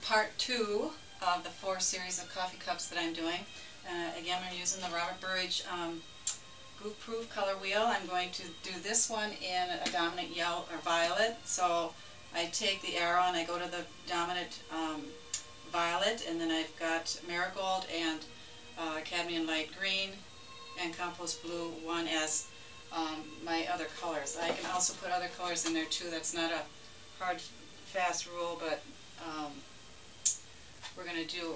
part 2 of the 4 series of coffee cups that I'm doing. Again, we're using the Robert Burridge Goop-Proof color wheel. I'm going to do this one in a dominant yellow or violet. So I take the arrow and I go to the dominant violet, and then I've got marigold and cadmium light green and compost blue one as my other colors. I can also put other colors in there too. That's not a hard, fast rule, but we're going to do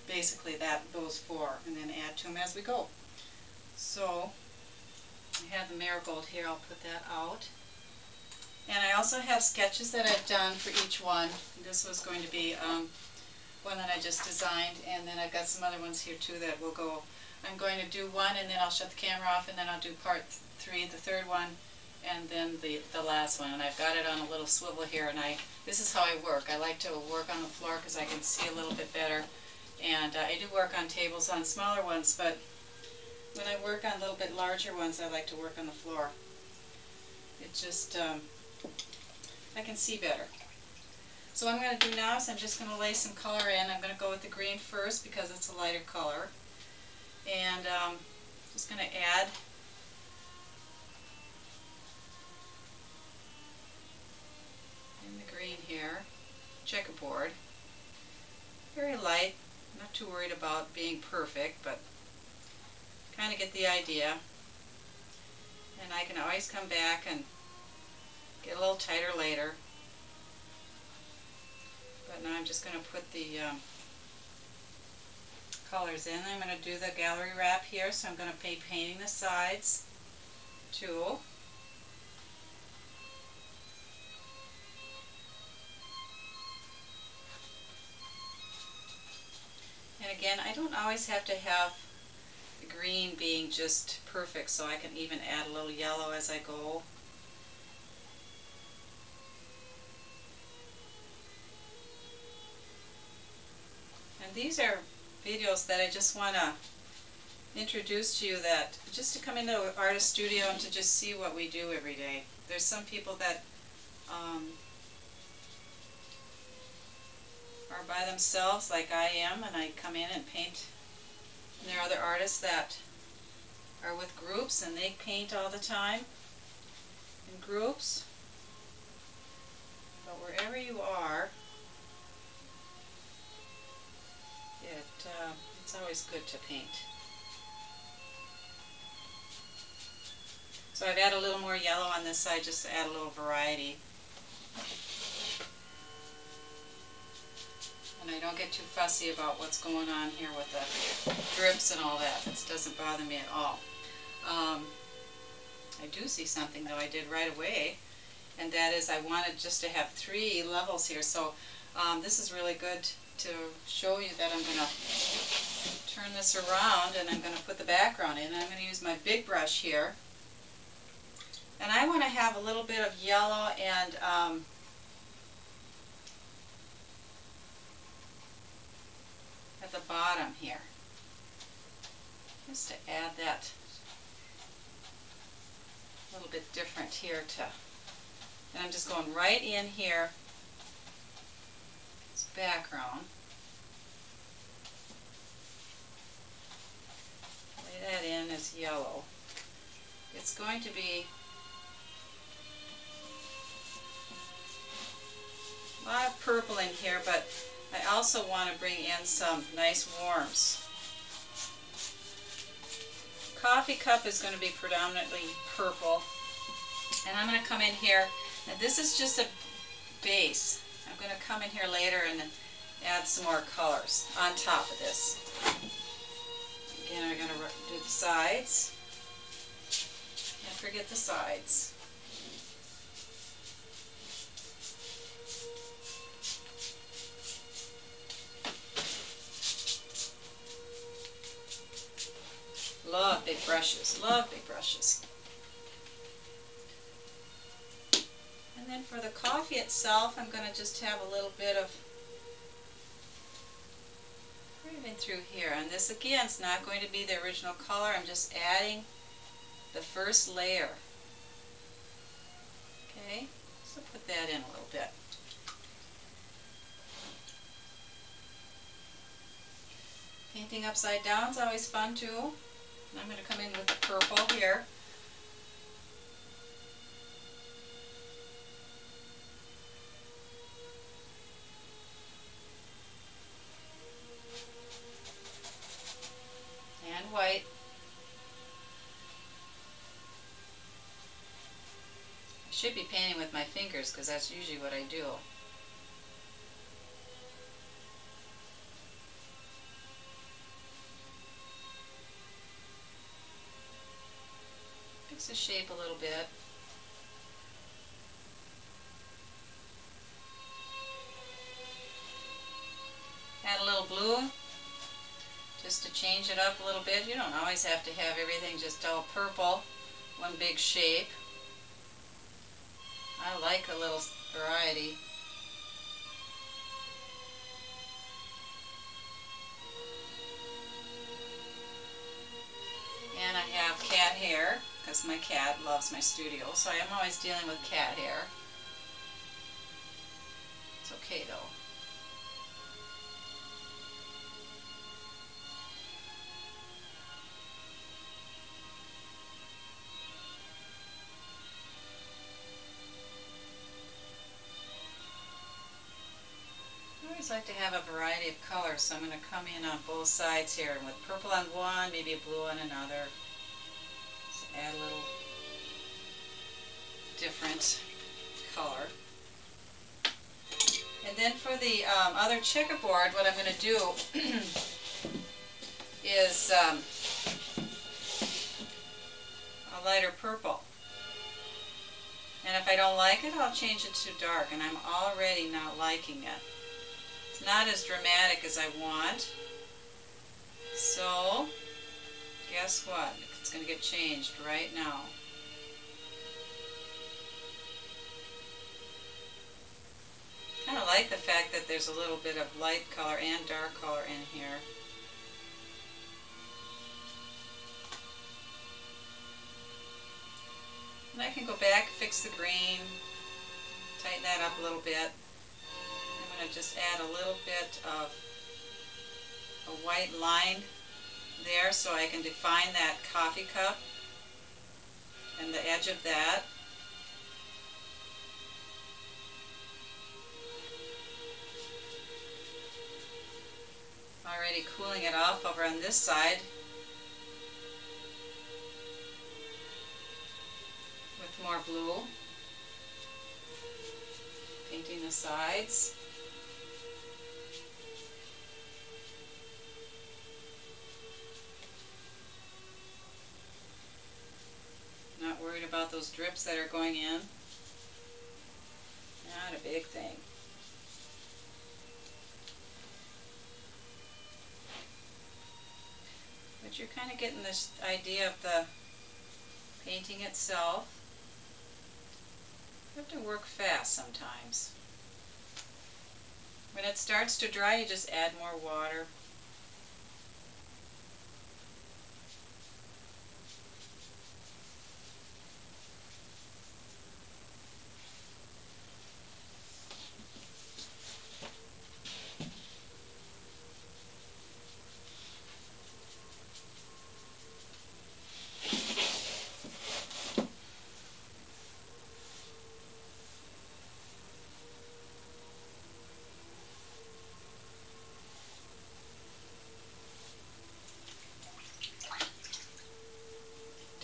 basically those 4 and then add to them as we go. So I have the marigold here. I'll put that out. And I also have sketches that I've done for each one. This was going to be one that I just designed, and then I've got some other ones here too that will go. I'm going to do one and then I'll shut the camera off, and then I'll do part 3, the third one, and then the last one. And I've got it on a little swivel here, and this is how I work. I like to work on the floor because I can see a little bit better. And I do work on tables on smaller ones, but when I work on a little bit larger ones, I like to work on the floor. It just, I can see better. So what I'm going to do now is I'm just going to lay some color in. I'm going to go with the green first because it's a lighter color. And just going to add in the green here, checkerboard. Very light, not too worried about being perfect, but kind of get the idea. And I can always come back and get a little tighter later. But now I'm just going to put the colors in. I'm going to do the gallery wrap here, so I'm going to be painting the sides too. And again, I don't always have to have the green being just perfect, so I can even add a little yellow as I go. And these are videos that I just want to introduce to you, that just to come into an artist studio and to just see what we do every day. There's some people that are by themselves like I am, and I come in and paint. And there are other artists that are with groups and they paint all the time in groups. But wherever you are, it's always good to paint. So I've added a little more yellow on this side just to add a little variety. And I don't get too fussy about what's going on here with the drips and all that. This doesn't bother me at all. I do see something though I did right away, and that is I wanted just to have 3 levels here. So this is really good to show you that I'm going to turn this around and I'm going to put the background in. And I'm going to use my big brush here. And I want to have a little bit of yellow and at the bottom here, just to add that a little bit different here and I'm just going right in here, this background, lay that in as yellow. It's going to be a lot of purple in here, but I also want to bring in some nice warms. Coffee cup is going to be predominantly purple, and I'm going to come in here, and this is just a base. I'm going to come in here later and add some more colors on top of this. Again, I'm going to do the sides. Can't forget the sides. Love big brushes, love big brushes. And then for the coffee itself, I'm going to just have a little bit of right in through here. And this again is not going to be the original color, I'm just adding the first layer. Okay, so put that in a little bit. Painting upside down is always fun too. And I'm going to come in with the purple here. And white. I should be painting with my fingers because that's usually what I do. Fix the shape a little bit. Add a little blue just to change it up a little bit. You don't always have to have everything just all purple, one big shape. I like a little variety. And I have cat hair, because my cat loves my studio, so I am always dealing with cat hair. It's okay though. I always like to have a variety of colors, so I'm going to come in on both sides here, and with purple on one, maybe a blue on another. Just add a little different color. And then for the other checkerboard, what I'm going to do is a lighter purple. And if I don't like it, I'll change it to dark, and I'm already not liking it. It's not as dramatic as I want. So, guess what? It's going to get changed right now. I kind of like the fact that there's a little bit of light color and dark color in here. And I can go back, fix the green, tighten that up a little bit. I'm going to just add a little bit of a white line there so I can define that coffee cup and the edge of that. Already cooling it off over on this side with more blue. Painting the sides. Not worried about those drips that are going in. Not a big thing. But you're kind of getting this idea of the painting itself. You have to work fast sometimes. When it starts to dry, you just add more water.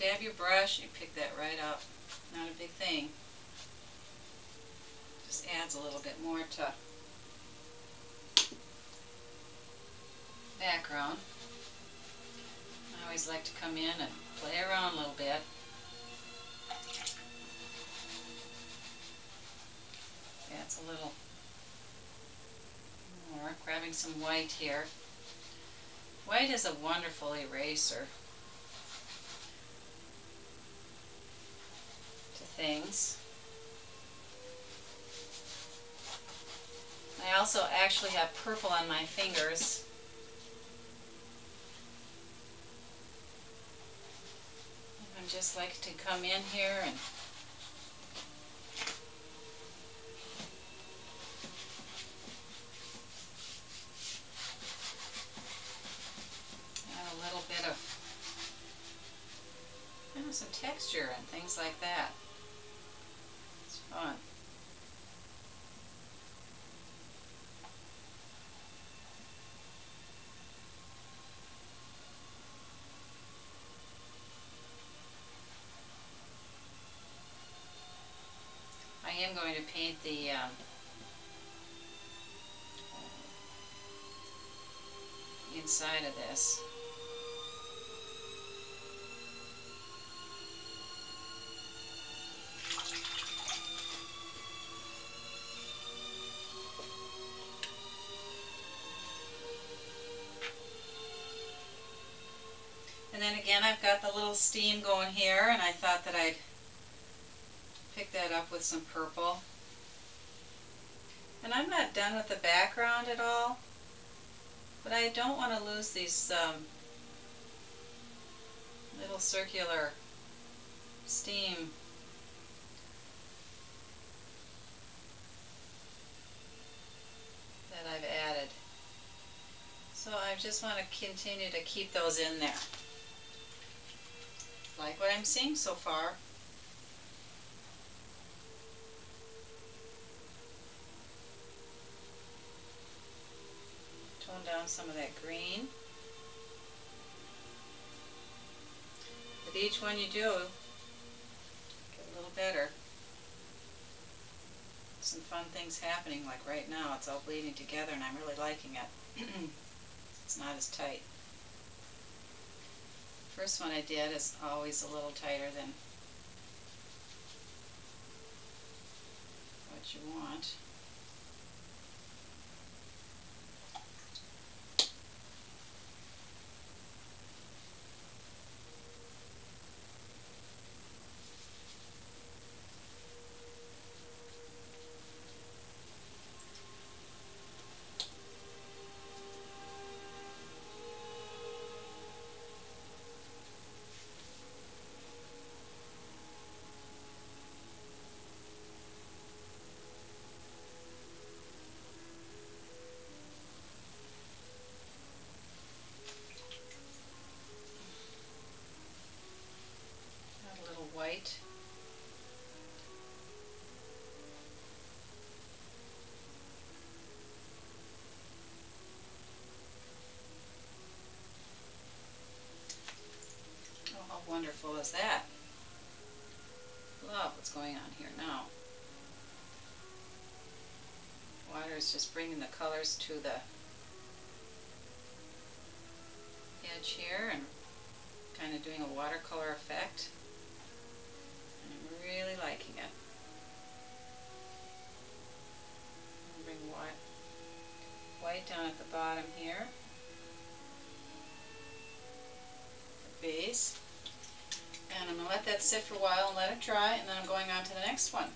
Dab your brush, you pick that right up. Not a big thing. Just adds a little bit more to background. I always like to come in and play around a little bit. That's a little more. Grabbing some white here. White is a wonderful eraser to things. I also actually have purple on my fingers. I just like to come in here and some texture and things like that. It's fun. I am going to paint the inside of this. And then again, I've got the little steam going here, and I thought that I'd pick that up with some purple. And I'm not done with the background at all, but I don't want to lose these little circular steam that I've added. So I just want to continue to keep those in there. Like what I'm seeing so far. Tone down some of that green. With each one you do, get a little better. Some fun things happening, like right now it's all bleeding together and I'm really liking it. It's not as tight. First one I did is always a little tighter than what you want. White. Oh, how wonderful is that? Love what's going on here now. Water is just bringing the colors to the edge here and kind of doing a watercolor effect. I'm really liking it. I'm going to bring white down at the bottom here. The base. And I'm going to let that sit for a while and let it dry, and then I'm going on to the next one.